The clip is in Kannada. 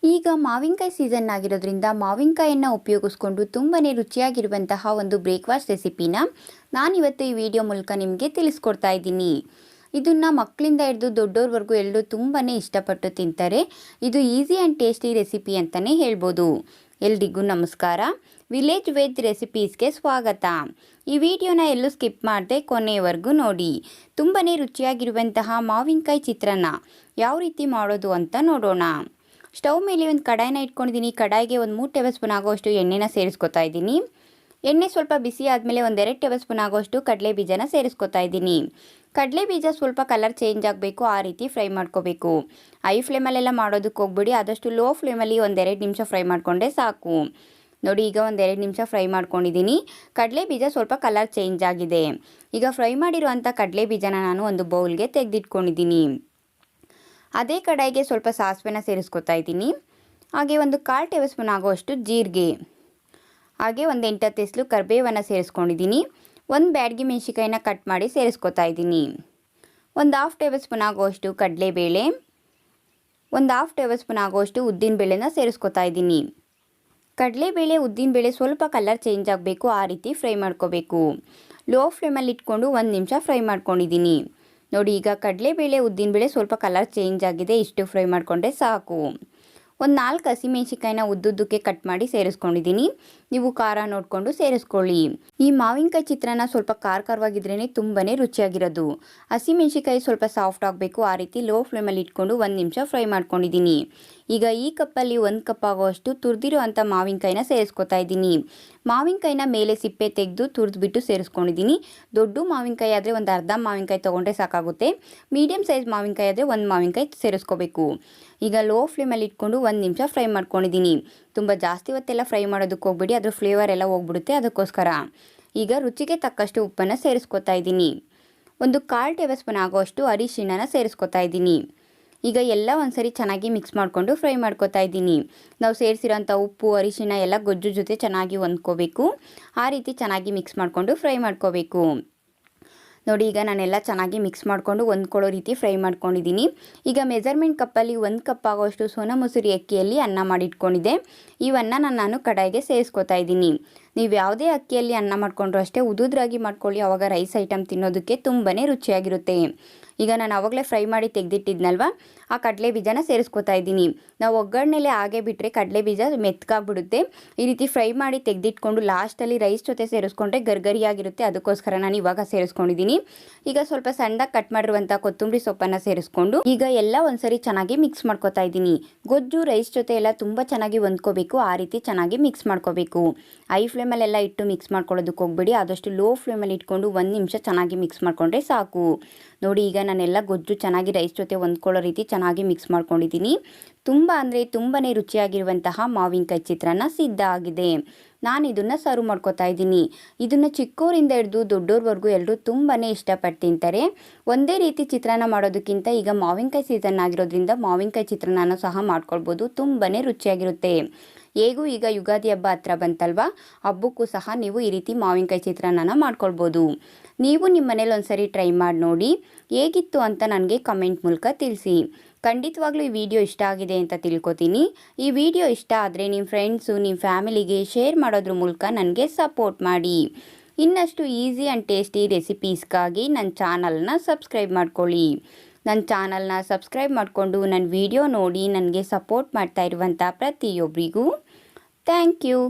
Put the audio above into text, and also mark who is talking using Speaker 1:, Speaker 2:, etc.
Speaker 1: ಈಗ ಮಾವಿನಕಾಯಿ ಸೀಸನ್ ಆಗಿರೋದ್ರಿಂದ ಮಾವಿನಕಾಯಿಯನ್ನು ಉಪಯೋಗಿಸ್ಕೊಂಡು ತುಂಬಾ ರುಚಿಯಾಗಿರುವಂತಹ ಒಂದು ಬ್ರೇಕ್ಫಾಸ್ಟ್ ರೆಸಿಪಿನ ನಾನಿವತ್ತು ಈ ವಿಡಿಯೋ ಮೂಲಕ ನಿಮಗೆ ತಿಳಿಸ್ಕೊಡ್ತಾ ಇದ್ದೀನಿ. ಇದನ್ನು ಮಕ್ಕಳಿಂದ ಹಿಡಿದು ದೊಡ್ಡೋರ್ವರೆಗೂ ಎಲ್ಲರೂ ತುಂಬಾ ಇಷ್ಟಪಟ್ಟು ತಿಂತಾರೆ. ಇದು ಈಸಿ ಆ್ಯಂಡ್ ಟೇಸ್ಟಿ ರೆಸಿಪಿ ಅಂತಲೇ ಹೇಳ್ಬೋದು. ಎಲ್ರಿಗೂ ನಮಸ್ಕಾರ. ವಿಲೇಜ್ ವೆಜ್ ರೆಸಿಪೀಸ್ಗೆ ಸ್ವಾಗತ. ಈ ವಿಡಿಯೋನ ಎಲ್ಲೂ ಸ್ಕಿಪ್ ಮಾಡದೆ ಕೊನೆಯವರೆಗೂ ನೋಡಿ. ತುಂಬಾ ರುಚಿಯಾಗಿರುವಂತಹ ಮಾವಿನಕಾಯಿ ಚಿತ್ರಾನ್ನ ಯಾವ ರೀತಿ ಮಾಡೋದು ಅಂತ ನೋಡೋಣ. ಸ್ಟವ್ ಮೇಲೆ ಒಂದು ಕಡಾಯಿನ ಇಟ್ಕೊಂಡಿದ್ದೀನಿ. ಕಡಾಯಿಗೆ ಒಂದು 3 ಟೇಬಲ್ ಸ್ಪೂನ್ ಆಗೋಷ್ಟು ಎಣ್ಣೆನ ಸೇರಿಸ್ಕೊತಾ ಇದ್ದೀನಿ. ಎಣ್ಣೆ ಸ್ವಲ್ಪ ಬಿಸಿ ಆದಮೇಲೆ ಒಂದು 2 ಟೇಬಲ್ ಸ್ಪೂನ್ ಆಗೋಷ್ಟು ಕಡಲೆ ಬೀಜನ ಸೇರಿಸ್ಕೊತಾ ಇದ್ದೀನಿ. ಕಡಲೆ ಬೀಜ ಸ್ವಲ್ಪ ಕಲರ್ ಚೇಂಜ್ ಆಗಬೇಕು, ಆ ರೀತಿ ಫ್ರೈ ಮಾಡ್ಕೋಬೇಕು. ಹೈ ಫ್ಲೇಮಲ್ಲೆಲ್ಲ ಮಾಡೋದಕ್ಕೆ ಹೋಗ್ಬಿಡಿ. ಆದಷ್ಟು ಲೋ ಫ್ಲೇಮಲ್ಲಿ ಒಂದು 2 ನಿಮಿಷ ಫ್ರೈ ಮಾಡಿಕೊಂಡ್ರೆ ಸಾಕು. ನೋಡಿ, ಈಗ ಒಂದು 2 ನಿಮಿಷ ಫ್ರೈ ಮಾಡ್ಕೊಂಡಿದ್ದೀನಿ. ಕಡಲೆ ಬೀಜ ಸ್ವಲ್ಪ ಕಲರ್ ಚೇಂಜ್ ಆಗಿದೆ. ಈಗ ಫ್ರೈ ಮಾಡಿರುವಂಥ ಕಡಲೆ ಬೀಜನ ನಾನು ಒಂದು ಬೌಲ್ಗೆ ತೆಗೆದಿಟ್ಕೊಂಡಿದ್ದೀನಿ. ಅದೇ ಕಡಾಯಿಗೆ ಸ್ವಲ್ಪ ಸಾಸಿವೆನ ಸೇರಿಸ್ಕೊತಾ ಇದ್ದೀನಿ. ಹಾಗೆ ಒಂದು 1/4 ಟೇಬಲ್ ಸ್ಪೂನ್ ಆಗೋಷ್ಟು ಜೀರಿಗೆ, ಹಾಗೆ ಒಂದು 8-10 ಎಸಳು ಕರಿಬೇವನ್ನು ಸೇರಿಸ್ಕೊಂಡಿದ್ದೀನಿ. ಒಂದು ಬ್ಯಾಡಗಿ ಮೆಣಸಿಕಾಯಿನ ಕಟ್ ಮಾಡಿ ಸೇರಿಸ್ಕೊತಾ ಇದ್ದೀನಿ. ಒಂದು 1/2 ಟೇಬಲ್ ಸ್ಪೂನ್ ಆಗೋಷ್ಟು ಕಡಲೆಬೇಳೆ, ಒಂದು 1/2 ಟೇಬಲ್ ಸ್ಪೂನ್ ಆಗೋಷ್ಟು ಉದ್ದಿನಬೇಳೆನ ಸೇರಿಸ್ಕೊತಾ ಇದ್ದೀನಿ. ಕಡಲೆಬೇಳೆ ಉದ್ದಿನಬೇಳೆ ಸ್ವಲ್ಪ ಕಲರ್ ಚೇಂಜ್ ಆಗಬೇಕು, ಆ ರೀತಿ ಫ್ರೈ ಮಾಡ್ಕೋಬೇಕು. ಲೋ ಫ್ಲೇಮಲ್ಲಿ ಇಟ್ಕೊಂಡು 1 ನಿಮಿಷ ಫ್ರೈ ಮಾಡ್ಕೊಂಡಿದ್ದೀನಿ. ನೋಡಿ, ಈಗ ಕಡಲೆಬೇಳೆ ಉದ್ದಿನಬೇಳೆ ಸ್ವಲ್ಪ ಕಲರ್ ಚೇಂಜ್ ಆಗಿದೆ. ಇಷ್ಟು ಫ್ರೈ ಮಾಡಿಕೊಂಡ್ರೆ ಸಾಕು. ಒಂದು 4 ಹಸಿಮೆಣಸಿಕಾಯಿನ ಉದ್ದುದ್ದಕ್ಕೆ ಕಟ್ ಮಾಡಿ ಸೇರಿಸ್ಕೊಂಡಿದ್ದೀನಿ. ನೀವು ಖಾರ ನೋಡಿಕೊಂಡು ಸೇರಿಸ್ಕೊಳ್ಳಿ. ಈ ಮಾವಿನಕಾಯಿ ಚಿತ್ರಾನ್ನ ಸ್ವಲ್ಪ ಖಾರವಾಗಿದ್ರೇ ತುಂಬಾ ರುಚಿಯಾಗಿರೋದು. ಹಸಿಮೆಣಸಿಕಾಯಿ ಸ್ವಲ್ಪ ಸಾಫ್ಟ್ ಆಗಬೇಕು, ಆ ರೀತಿ ಲೋ ಫ್ಲೇಮಲ್ಲಿ ಇಟ್ಕೊಂಡು 1 ನಿಮಿಷ ಫ್ರೈ ಮಾಡ್ಕೊಂಡಿದ್ದೀನಿ. ಈಗ ಈ ಕಪ್ಪಲ್ಲಿ 1 ಕಪ್ ಆಗೋಷ್ಟು ತುರಿದಿರೋ ಅಂಥ ಮಾವಿನಕಾಯಿನ ಸೇರಿಸ್ಕೊತಾ ಇದ್ದೀನಿ. ಮಾವಿನಕಾಯಿನ ಮೇಲೆ ಸಿಪ್ಪೆ ತೆಗೆದು ತುರಿದ್ಬಿಟ್ಟು ಸೇರಿಸ್ಕೊಂಡಿದ್ದೀನಿ. ದೊಡ್ಡ ಮಾವಿನಕಾಯಿ ಆದರೆ ಒಂದು ಅರ್ಧ ಮಾವಿನಕಾಯಿ ತೊಗೊಂಡ್ರೆ ಸಾಕಾಗುತ್ತೆ. ಮೀಡಿಯಮ್ ಸೈಜ್ ಮಾವಿನಕಾಯಿ ಆದರೆ 1 ಮಾವಿನಕಾಯಿ ಸೇರಿಸ್ಕೋಬೇಕು. ಈಗ ಲೋ ಫ್ಲೇಮಲ್ಲಿ ಇಟ್ಕೊಂಡು 1 ನಿಮಿಷ ಫ್ರೈ ಮಾಡ್ಕೊಂಡಿದ್ದೀನಿ. ತುಂಬ ಜಾಸ್ತಿ ಹೊತ್ತೆಲ್ಲ ಫ್ರೈ ಮಾಡೋದಕ್ಕೆ ಹೋಗ್ಬಿಡಿ, ಅದ್ರ ಫ್ಲೇವರ್ ಎಲ್ಲ ಹೋಗ್ಬಿಡುತ್ತೆ. ಅದಕ್ಕೋಸ್ಕರ ಈಗ ರುಚಿಗೆ ತಕ್ಕಷ್ಟು ಉಪ್ಪನ್ನು ಸೇರಿಸ್ಕೊತಾ ಇದ್ದೀನಿ. ಒಂದು 1/4 ಟೇಬಲ್ ಸ್ಪೂನ್ ಆಗೋಷ್ಟು ಅರಿಶಿಣನ ಸೇರಿಸ್ಕೊತಾ ಇದ್ದೀನಿ. ಈಗ ಎಲ್ಲ ಒಂದ್ಸರಿ ಚೆನ್ನಾಗಿ ಮಿಕ್ಸ್ ಮಾಡಿಕೊಂಡು ಫ್ರೈ ಮಾಡ್ಕೊತಾ ಇದ್ದೀನಿ. ನಾವು ಸೇರಿಸಿರೋಂಥ ಉಪ್ಪು ಅರಿಶಿಣ ಎಲ್ಲ ಗೊಜ್ಜು ಜೊತೆ ಚೆನ್ನಾಗಿ ಹೊಂದ್ಕೋಬೇಕು. ಆ ರೀತಿ ಚೆನ್ನಾಗಿ ಮಿಕ್ಸ್ ಮಾಡಿಕೊಂಡು ಫ್ರೈ ಮಾಡ್ಕೋಬೇಕು. ನೋಡಿ, ಈಗ ನಾನೆಲ್ಲ ಚೆನ್ನಾಗಿ ಮಿಕ್ಸ್ ಮಾಡಿಕೊಂಡು ಹೊಂದ್ಕೊಳ್ಳೋ ರೀತಿ ಫ್ರೈ ಮಾಡ್ಕೊಂಡಿದ್ದೀನಿ. ಈಗ ಮೆಜರ್ಮೆಂಟ್ ಕಪ್ಪಲ್ಲಿ 1 ಕಪ್ ಆಗೋಷ್ಟು ಸೋನಾ ಮಸೂರಿ ಅಕ್ಕಿಯಲ್ಲಿ ಅನ್ನ ಮಾಡಿಟ್ಕೊಂಡಿದ್ದೆ. ಇವನ್ನ ನಾನು ಕಡಾಯಿಗೆ ಸೇರಿಸ್ಕೊತಾ ಇದ್ದೀನಿ. ನೀವು ಯಾವುದೇ ಅಕ್ಕಿಯಲ್ಲಿ ಅನ್ನ ಮಾಡಿಕೊಂಡ್ರು ಅಷ್ಟೇ ಉದುದ್ರಾಗಿ ಮಾಡ್ಕೊಳ್ಳಿ, ಆವಾಗ ರೈಸ್ ಐಟಮ್ ತಿನ್ನೋದಕ್ಕೆ ತುಂಬಾ ರುಚಿಯಾಗಿರುತ್ತೆ. ಈಗ ನಾನು ಆವಾಗಲೇ ಫ್ರೈ ಮಾಡಿ ತೆಗೆದಿಟ್ಟಿದ್ನಲ್ವ, ಆ ಕಡಲೆ ಬೀಜನ ಸೇರಿಸ್ಕೊತಾ ಇದ್ದೀನಿ. ನಾವು ಒಗ್ಗರಣೆಲೆ ಹಾಗೆ ಬಿಟ್ಟರೆ ಕಡಲೆ ಬೀಜ ಮೆತ್ತಗಾಗ್ಬಿಡುತ್ತೆ. ಈ ರೀತಿ ಫ್ರೈ ಮಾಡಿ ತೆಗೆದಿಟ್ಕೊಂಡು ಲಾಸ್ಟಲ್ಲಿ ರೈಸ್ ಜೊತೆ ಸೇರಿಸ್ಕೊಂಡ್ರೆ ಗರಿಗರಿಯಾಗಿರುತ್ತೆ. ಅದಕ್ಕೋಸ್ಕರ ನಾನು ಇವಾಗ ಸೇರಿಸ್ಕೊಂಡಿದ್ದೀನಿ. ಈಗ ಸ್ವಲ್ಪ ಸಣ್ಣದಾಗಿ ಕಟ್ ಮಾಡಿರುವಂಥ ಕೊತ್ತಂಬರಿ ಸೊಪ್ಪನ್ನು ಸೇರಿಸ್ಕೊಂಡು ಈಗ ಎಲ್ಲ ಒಂದ್ಸರಿ ಚೆನ್ನಾಗಿ ಮಿಕ್ಸ್ ಮಾಡ್ಕೊತಾ ಇದ್ದೀನಿ. ಗೊಜ್ಜು ರೈಸ್ ಜೊತೆ ಎಲ್ಲ ತುಂಬ ಚೆನ್ನಾಗಿ ಹೊಂದ್ಕೋಬೇಕು, ಆ ರೀತಿ ಚೆನ್ನಾಗಿ ಮಿಕ್ಸ್ ಮಾಡ್ಕೋಬೇಕು. ಹೈ ಫ್ಲೇಮಲ್ಲೆಲ್ಲ ಇಟ್ಟು ಮಿಕ್ಸ್ ಮಾಡ್ಕೊಳ್ಳೋದಕ್ಕೆ ಹೋಗ್ಬಿಡಿ. ಆದಷ್ಟು ಲೋ ಫ್ಲೇಮಲ್ಲಿ ಇಟ್ಕೊಂಡು 1 ನಿಮಿಷ ಚೆನ್ನಾಗಿ ಮಿಕ್ಸ್ ಮಾಡಿಕೊಂಡ್ರೆ ಸಾಕು. ನೋಡಿ, ಈಗ ನಾನೆಲ್ಲ ಗೊಜ್ಜು ಚೆನ್ನಾಗಿ ರೈಸ್ ಜೊತೆ ಹೊಂದ್ಕೊಳ್ಳೋ ರೀತಿ ಚೆನ್ನಾಗಿ ಮಿಕ್ಸ್ ಮಾಡ್ಕೊಂಡಿದ್ದೀನಿ. ತುಂಬ ಅಂದರೆ ತುಂಬಾ ರುಚಿಯಾಗಿರುವಂತಹ ಮಾವಿನಕಾಯಿ ಚಿತ್ರಾನ್ನ ಸಿದ್ಧ ಆಗಿದೆ. ನಾನು ಇದನ್ನು ಸರ್ವ್ ಮಾಡ್ಕೊತಾ ಇದ್ದೀನಿ. ಇದನ್ನು ಚಿಕ್ಕವರಿಂದ ಹಿಡಿದು ದೊಡ್ಡೋರ್ವರೆಗೂ ಎಲ್ಲರೂ ತುಂಬಾ ಇಷ್ಟಪಟ್ಟು ತಿಂತಾರೆ. ಒಂದೇ ರೀತಿ ಚಿತ್ರಾನ್ನ ಮಾಡೋದಕ್ಕಿಂತ ಈಗ ಮಾವಿನಕಾಯಿ ಸೀಸನ್ ಆಗಿರೋದ್ರಿಂದ ಮಾವಿನಕಾಯಿ ಚಿತ್ರಾನ್ನ ಸಹ ಮಾಡ್ಕೊಳ್ಬೋದು. ತುಂಬಾ ರುಚಿಯಾಗಿರುತ್ತೆ. ಹೇಗೂ ಈಗ ಯುಗಾದಿ ಹಬ್ಬ ಹತ್ರ ಬಂತಲ್ವಾ, ಹಬ್ಬಕ್ಕೂ ಸಹ ನೀವು ಈ ರೀತಿ ಮಾವಿನಕಾಯಿ ಚಿತ್ರಾನ್ನ ಮಾಡ್ಕೊಳ್ಬೋದು. ನೀವು ನಿಮ್ಮ ಮನೇಲಿ ಒಂದ್ಸರಿ ಟ್ರೈ ಮಾಡಿ ನೋಡಿ, ಹೇಗಿತ್ತು ಅಂತ ನನಗೆ ಕಮೆಂಟ್ ಮೂಲಕ ತಿಳಿಸಿ. ಖಂಡಿತವಾಗ್ಲೂ ಈ ವಿಡಿಯೋ ಇಷ್ಟ ಆಗಿದೆ ಅಂತ ತಿಳ್ಕೊತೀನಿ. ಈ ವಿಡಿಯೋ ಇಷ್ಟ ಆದರೆ ನಿಮ್ಮ ಫ್ರೆಂಡ್ಸು ನಿಮ್ಮ ಫ್ಯಾಮಿಲಿಗೆ ಶೇರ್ ಮಾಡೋದ್ರ ಮೂಲಕ ನನಗೆ ಸಪೋರ್ಟ್ ಮಾಡಿ. ಇನ್ನಷ್ಟು ಈಸಿ ಆ್ಯಂಡ್ ಟೇಸ್ಟಿ ರೆಸಿಪೀಸ್ಗಾಗಿ ನನ್ನ ಚಾನಲ್ನ ಸಬ್ಸ್ಕ್ರೈಬ್ ಮಾಡ್ಕೊಳ್ಳಿ. ನನ್ನ ಚಾನಲ್ನ ಸಬ್ಸ್ಕ್ರೈಬ್ ಮಾಡಿಕೊಂಡು ನನ್ನ ವಿಡಿಯೋ ನೋಡಿ ನನಗೆ ಸಪೋರ್ಟ್ ಮಾಡ್ತಾ ಇರುವಂಥ ಪ್ರತಿಯೊಬ್ಬರಿಗೂ ಥ್ಯಾಂಕ್ ಯು.